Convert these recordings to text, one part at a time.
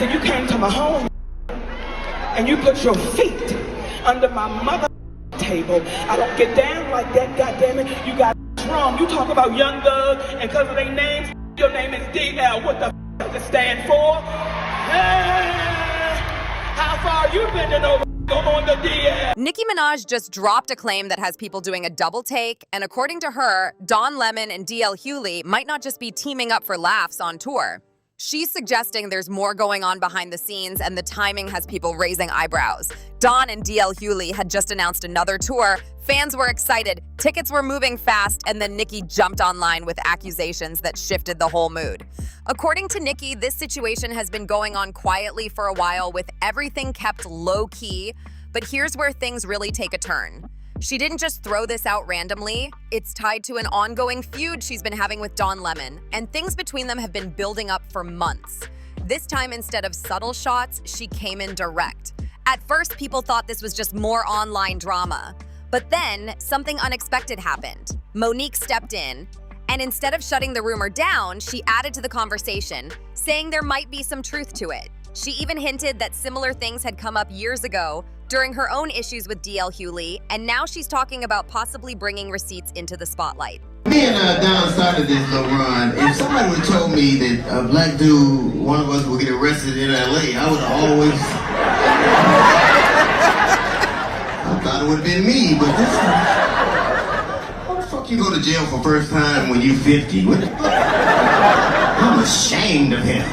So you came to my home and you put your feet under my mother table. I don't get down like that, goddammit. You got wrong. You talk about Young Thug and because of their names, your name is DL. What the does it stand for? How far you bending over on the DL? Nicki Minaj just dropped a claim that has people doing a double take, and according to her, Don Lemon and DL Hughley might not just be teaming up for laughs on tour. She's suggesting there's more going on behind the scenes, and the timing has people raising eyebrows. Don and DL Hughley had just announced another tour. Fans were excited, tickets were moving fast, and then Nicki jumped online with accusations that shifted the whole mood. According to Nicki, this situation has been going on quietly for a while with everything kept low-key, but here's where things really take a turn. She didn't just throw this out randomly. It's tied to an ongoing feud she's been having with Don Lemon, and things between them have been building up for months. This time, instead of subtle shots, she came in direct. At first, people thought this was just more online drama. But then, something unexpected happened. Monique stepped in, and instead of shutting the rumor down, she added to the conversation, saying there might be some truth to it. She even hinted that similar things had come up years ago during her own issues with DL Hughley, and now she's talking about possibly bringing receipts into the spotlight. Me and Don started this little run. If somebody would have told me that a black dude, one of us, would get arrested in LA, I would have always... I thought it would have been me, but this... How the fuck you go to jail for first time when you 50? What the fuck? I'm ashamed of him.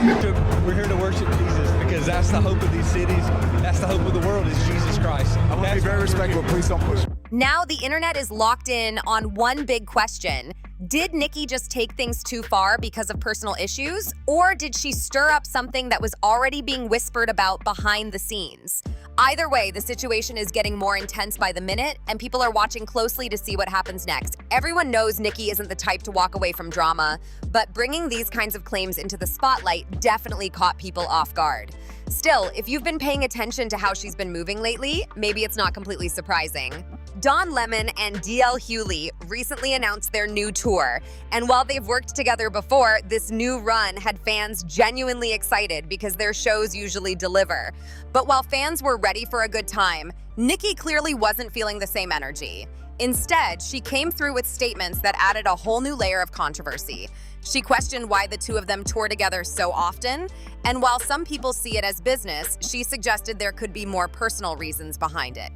We're here to worship Jesus because that's the hope of these cities. That's the hope of the world is Jesus Christ. I want to be very respectful. Please don't push. Now the internet is locked in on one big question. Did Nicki just take things too far because of personal issues? Or did she stir up something that was already being whispered about behind the scenes? Either way, the situation is getting more intense by the minute, and people are watching closely to see what happens next. Everyone knows Nicki isn't the type to walk away from drama, but bringing these kinds of claims into the spotlight definitely caught people off guard. Still, if you've been paying attention to how she's been moving lately, maybe it's not completely surprising. Don Lemon and DL Hughley recently announced their new tour, and while they've worked together before, this new run had fans genuinely excited because their shows usually deliver. But while fans were ready for a good time, Nicki clearly wasn't feeling the same energy. Instead, she came through with statements that added a whole new layer of controversy. She questioned why the two of them tour together so often, and while some people see it as business, she suggested there could be more personal reasons behind it.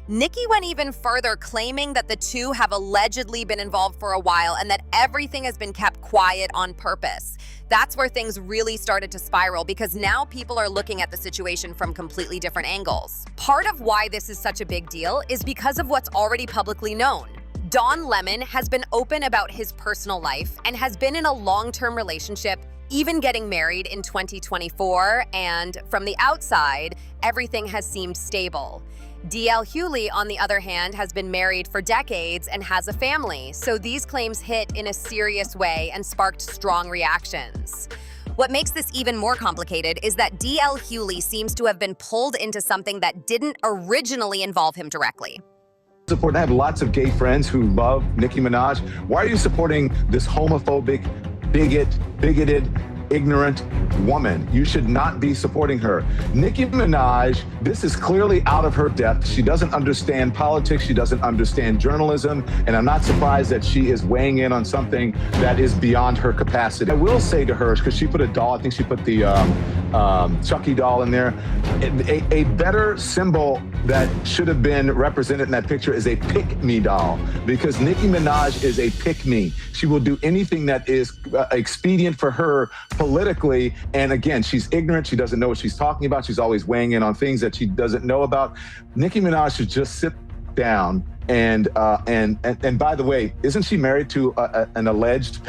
Nicki went even further, claiming that the two have allegedly been involved for a while and that everything has been kept quiet on purpose. That's where things really started to spiral because now people are looking at the situation from completely different angles. Part of why this is such a big deal is because of what's already publicly known. Don Lemon has been open about his personal life and has been in a long-term relationship, even getting married in 2024, and from the outside, everything has seemed stable. DL Hughley, on the other hand, has been married for decades and has a family, so these claims hit in a serious way and sparked strong reactions. What makes this even more complicated is that DL Hughley seems to have been pulled into something that didn't originally involve him directly. I have lots of gay friends who love Nicki Minaj. Why are you supporting this homophobic, bigoted, ignorant woman? You should not be supporting her. Nicki Minaj, this is clearly out of her depth. She doesn't understand politics. She doesn't understand journalism. And I'm not surprised that she is weighing in on something that is beyond her capacity. I will say to her, because she put a doll, I think she put the Chucky doll in there. A better symbol that should have been represented in that picture is a pick-me doll, because Nicki Minaj is a pick-me. She will do anything that is expedient for her politically, and again, she's ignorant. She doesn't know what she's talking about. She's always weighing in on things that she doesn't know about. Nicki Minaj should just sit down and by the way, isn't she married to an alleged...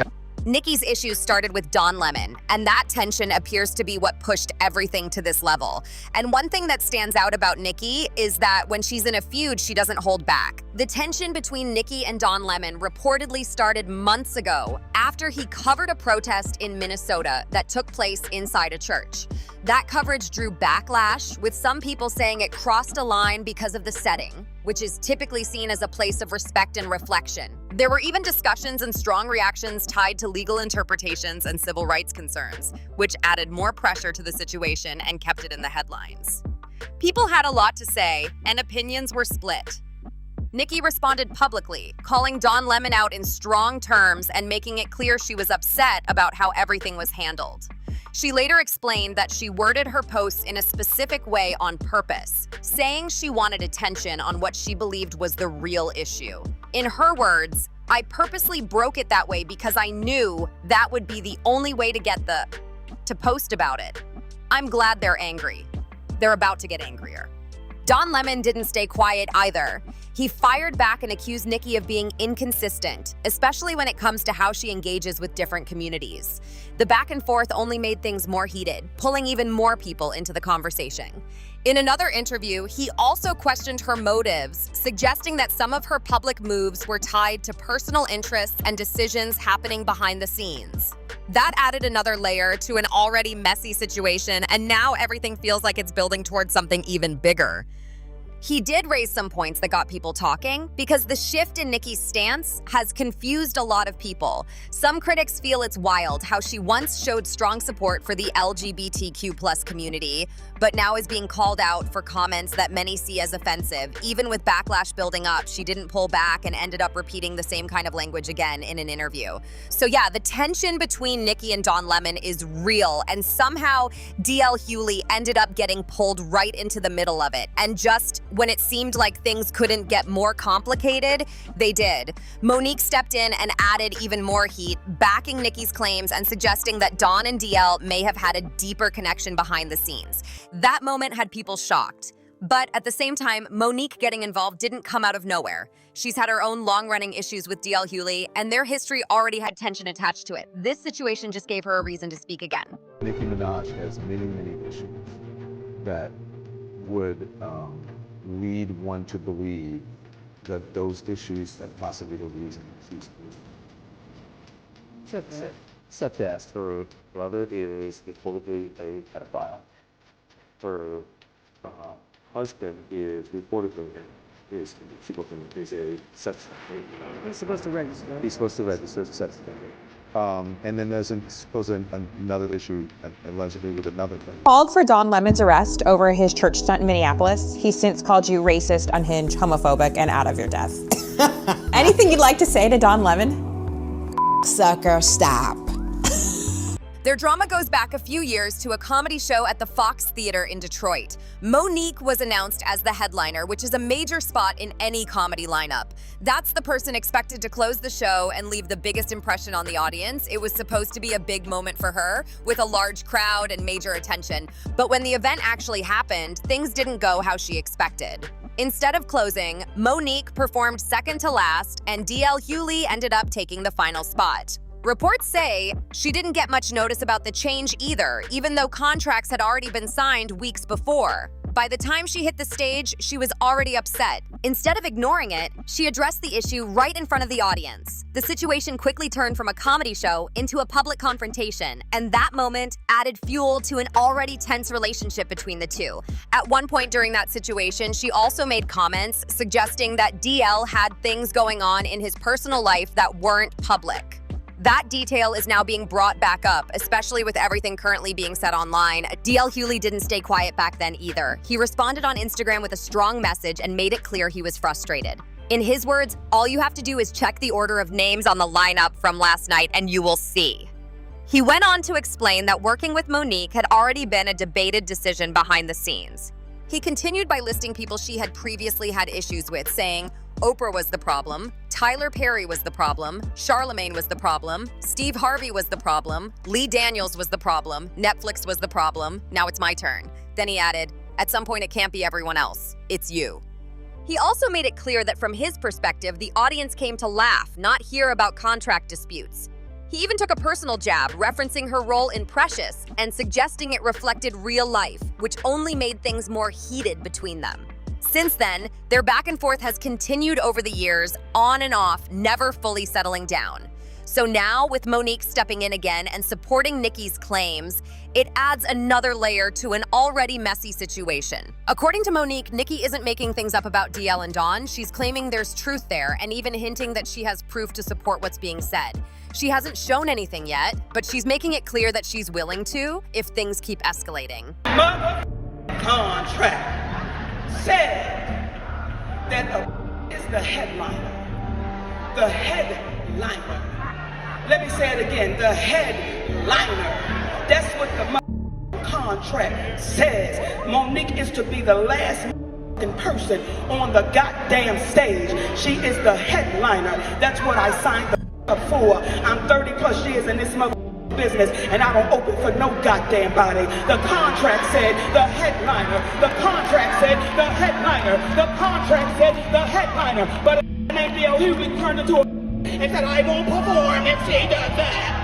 Nicki's issues started with Don Lemon, and that tension appears to be what pushed everything to this level. And one thing that stands out about Nicki is that when she's in a feud, she doesn't hold back. The tension between Nicki and Don Lemon reportedly started months ago after he covered a protest in Minnesota that took place inside a church. That coverage drew backlash, with some people saying it crossed a line because of the setting, which is typically seen as a place of respect and reflection. There were even discussions and strong reactions tied to legal interpretations and civil rights concerns, which added more pressure to the situation and kept it in the headlines. People had a lot to say, and opinions were split. Nique responded publicly, calling Don Lemon out in strong terms and making it clear she was upset about how everything was handled. She later explained that she worded her posts in a specific way on purpose, saying she wanted attention on what she believed was the real issue. In her words, "I purposely broke it that way because I knew that would be the only way to get to post about it. I'm glad they're angry. They're about to get angrier." Don Lemon didn't stay quiet either. He fired back and accused Nique of being inconsistent, especially when it comes to how she engages with different communities. The back and forth only made things more heated, pulling even more people into the conversation. In another interview, he also questioned her motives, suggesting that some of her public moves were tied to personal interests and decisions happening behind the scenes. That added another layer to an already messy situation, and now everything feels like it's building towards something even bigger. He did raise some points that got people talking, because the shift in Nicki's stance has confused a lot of people. Some critics feel it's wild how she once showed strong support for the LGBTQ+ community, but now is being called out for comments that many see as offensive. Even with backlash building up, she didn't pull back and ended up repeating the same kind of language again in an interview. So yeah, the tension between Nique and Don Lemon is real, and somehow DL Hughley ended up getting pulled right into the middle of it. And just when it seemed like things couldn't get more complicated, they did. Monique stepped in and added even more heat, backing Nicki's claims and suggesting that Don and DL may have had a deeper connection behind the scenes. That moment had people shocked. But at the same time, Monique getting involved didn't come out of nowhere. She's had her own long-running issues with DL Hughley, and their history already had tension attached to it. This situation just gave her a reason to speak again. Nicki Minaj has many issues that would lead one to believe that those issues that possibly the reason she's such as her brother is reportedly a pedophile. Her husband is reportedly is a sex offender. He's supposed to register. He's supposed to register as a sex offender. And then there's another issue allegedly with another thing. Called for Don Lemon's arrest over his church stunt in Minneapolis. He's since called you racist, unhinged, homophobic, and out of your depth. Anything you'd like to say to Don Lemon? Sucker, stop. Their drama goes back a few years to a comedy show at the Fox Theater in Detroit. Monique was announced as the headliner, which is a major spot in any comedy lineup. That's the person expected to close the show and leave the biggest impression on the audience. It was supposed to be a big moment for her, with a large crowd and major attention. But when the event actually happened, things didn't go how she expected. Instead of closing, Monique performed second to last, and DL Hughley ended up taking the final spot. Reports say she didn't get much notice about the change either, even though contracts had already been signed weeks before. By the time she hit the stage, she was already upset. Instead of ignoring it, she addressed the issue right in front of the audience. The situation quickly turned from a comedy show into a public confrontation, and that moment added fuel to an already tense relationship between the two. At one point during that situation, she also made comments suggesting that DL had things going on in his personal life that weren't public. That detail is now being brought back up, especially with everything currently being said online. DL Hughley didn't stay quiet back then either. He responded on Instagram with a strong message and made it clear he was frustrated. In his words, all you have to do is check the order of names on the lineup from last night and you will see. He went on to explain that working with Monique had already been a debated decision behind the scenes. He continued by listing people she had previously had issues with, saying, Oprah was the problem, Tyler Perry was the problem, Charlemagne was the problem, Steve Harvey was the problem, Lee Daniels was the problem, Netflix was the problem, now it's my turn. Then he added, at some point it can't be everyone else, it's you. He also made it clear that from his perspective, the audience came to laugh, not hear about contract disputes. He even took a personal jab, referencing her role in Precious and suggesting it reflected real life, which only made things more heated between them. Since then, their back and forth has continued over the years, on and off, never fully settling down. So now, with Monique stepping in again and supporting Nicki's claims, it adds another layer to an already messy situation. According to Monique, Nicki isn't making things up about DL and Dawn. She's claiming there's truth there and even hinting that she has proof to support what's being said. She hasn't shown anything yet, but she's making it clear that she's willing to if things keep escalating. Mother contract said that is the headliner. The headliner. Let me say it again. The headliner. That's what the contract says. Monique is to be the last person on the goddamn stage. She is the headliner. That's what I signed the up for. I'm 30 plus years in this business and I don't open for no goddamn body. The contract said the headliner. The contract said the headliner. The contract said the headliner. But named DL Hughley turned into a and said I won't perform if she does that.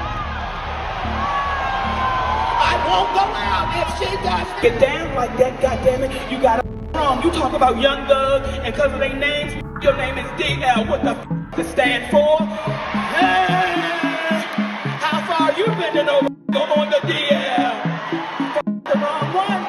I won't go out if she does. Get down like that, goddammit. You got it wrong. You talk about Young Thug and because of their names, your name is DL. What the f does it stand for? Hey, how far you been to know on the DL? The wrong one.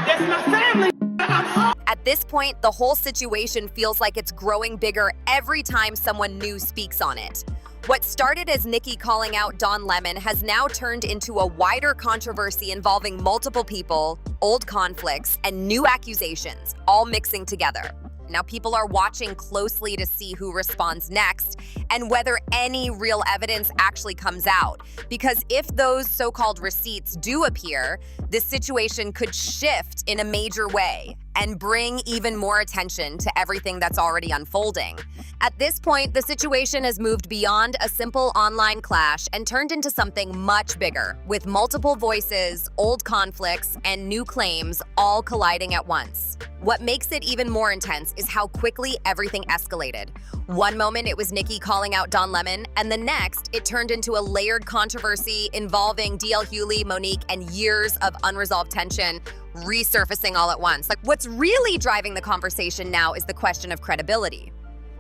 That's my family. I'm home. At this point, the whole situation feels like it's growing bigger every time someone new speaks on it. What started as Nicki calling out Don Lemon has now turned into a wider controversy involving multiple people, old conflicts, and new accusations, all mixing together. Now, people are watching closely to see who responds next and whether any real evidence actually comes out. Because if those so-called receipts do appear, this situation could shift in a major way and bring even more attention to everything that's already unfolding. At this point, the situation has moved beyond a simple online clash and turned into something much bigger, with multiple voices, old conflicts, and new claims all colliding at once. What makes it even more intense is how quickly everything escalated. One moment it was Nicki calling out Don Lemon, and the next it turned into a layered controversy involving DL Hughley, Monique, and years of unresolved tension resurfacing all at once. Like, what's really driving the conversation now is the question of credibility.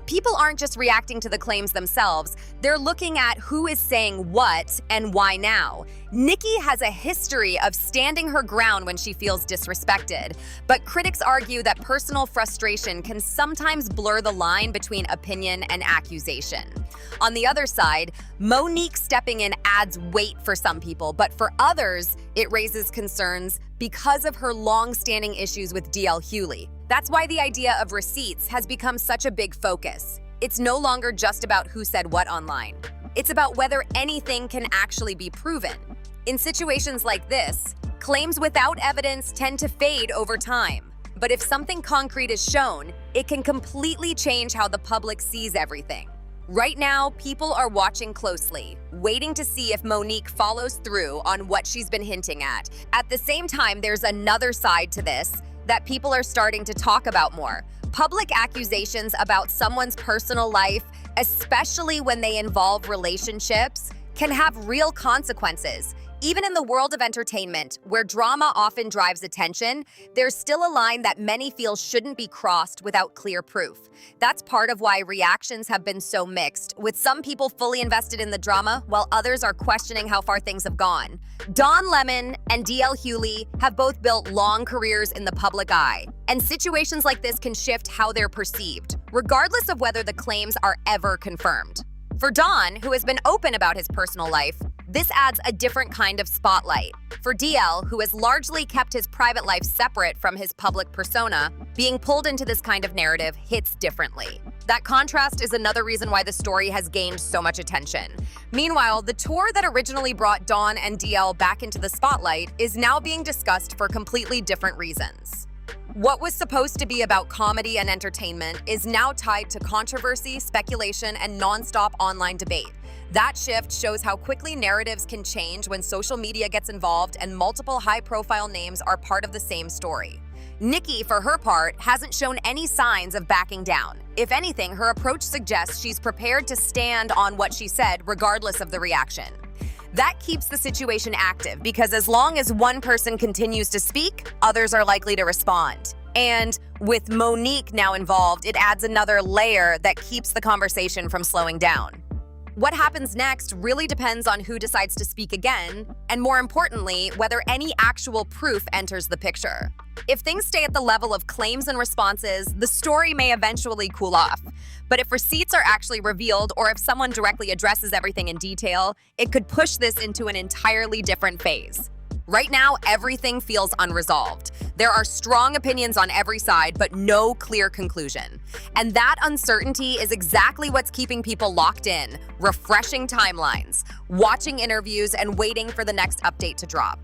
People aren't just reacting to the claims themselves, they're looking at who is saying what and why now. Nicki has a history of standing her ground when she feels disrespected, but critics argue that personal frustration can sometimes blur the line between opinion and accusation. On the other side, Monique stepping in adds weight for some people, but for others, it raises concerns because of her long-standing issues with DL Hughley. That's why the idea of receipts has become such a big focus. It's no longer just about who said what online. It's about whether anything can actually be proven. In situations like this, claims without evidence tend to fade over time. But if something concrete is shown, it can completely change how the public sees everything. Right now, people are watching closely, waiting to see if Monique follows through on what she's been hinting at. At the same time, there's another side to this that people are starting to talk about more. Public accusations about someone's personal life, especially when they involve relationships, can have real consequences. Even in the world of entertainment, where drama often drives attention, there's still a line that many feel shouldn't be crossed without clear proof. That's part of why reactions have been so mixed, with some people fully invested in the drama, while others are questioning how far things have gone. Don Lemon and DL Hughley have both built long careers in the public eye, and situations like this can shift how they're perceived, regardless of whether the claims are ever confirmed. For Don, who has been open about his personal life, this adds a different kind of spotlight. For DL, who has largely kept his private life separate from his public persona, being pulled into this kind of narrative hits differently. That contrast is another reason why the story has gained so much attention. Meanwhile, the tour that originally brought Don and DL back into the spotlight is now being discussed for completely different reasons. What was supposed to be about comedy and entertainment is now tied to controversy, speculation, and non-stop online debate. That shift shows how quickly narratives can change when social media gets involved and multiple high-profile names are part of the same story. Nicki, for her part, hasn't shown any signs of backing down. If anything, her approach suggests she's prepared to stand on what she said regardless of the reaction. That keeps the situation active because as long as one person continues to speak, others are likely to respond. And with Monique now involved, it adds another layer that keeps the conversation from slowing down. What happens next really depends on who decides to speak again, and more importantly, whether any actual proof enters the picture. If things stay at the level of claims and responses, the story may eventually cool off. But if receipts are actually revealed, or if someone directly addresses everything in detail, it could push this into an entirely different phase. Right now, everything feels unresolved. There are strong opinions on every side, but no clear conclusion. And that uncertainty is exactly what's keeping people locked in, refreshing timelines, watching interviews, and waiting for the next update to drop.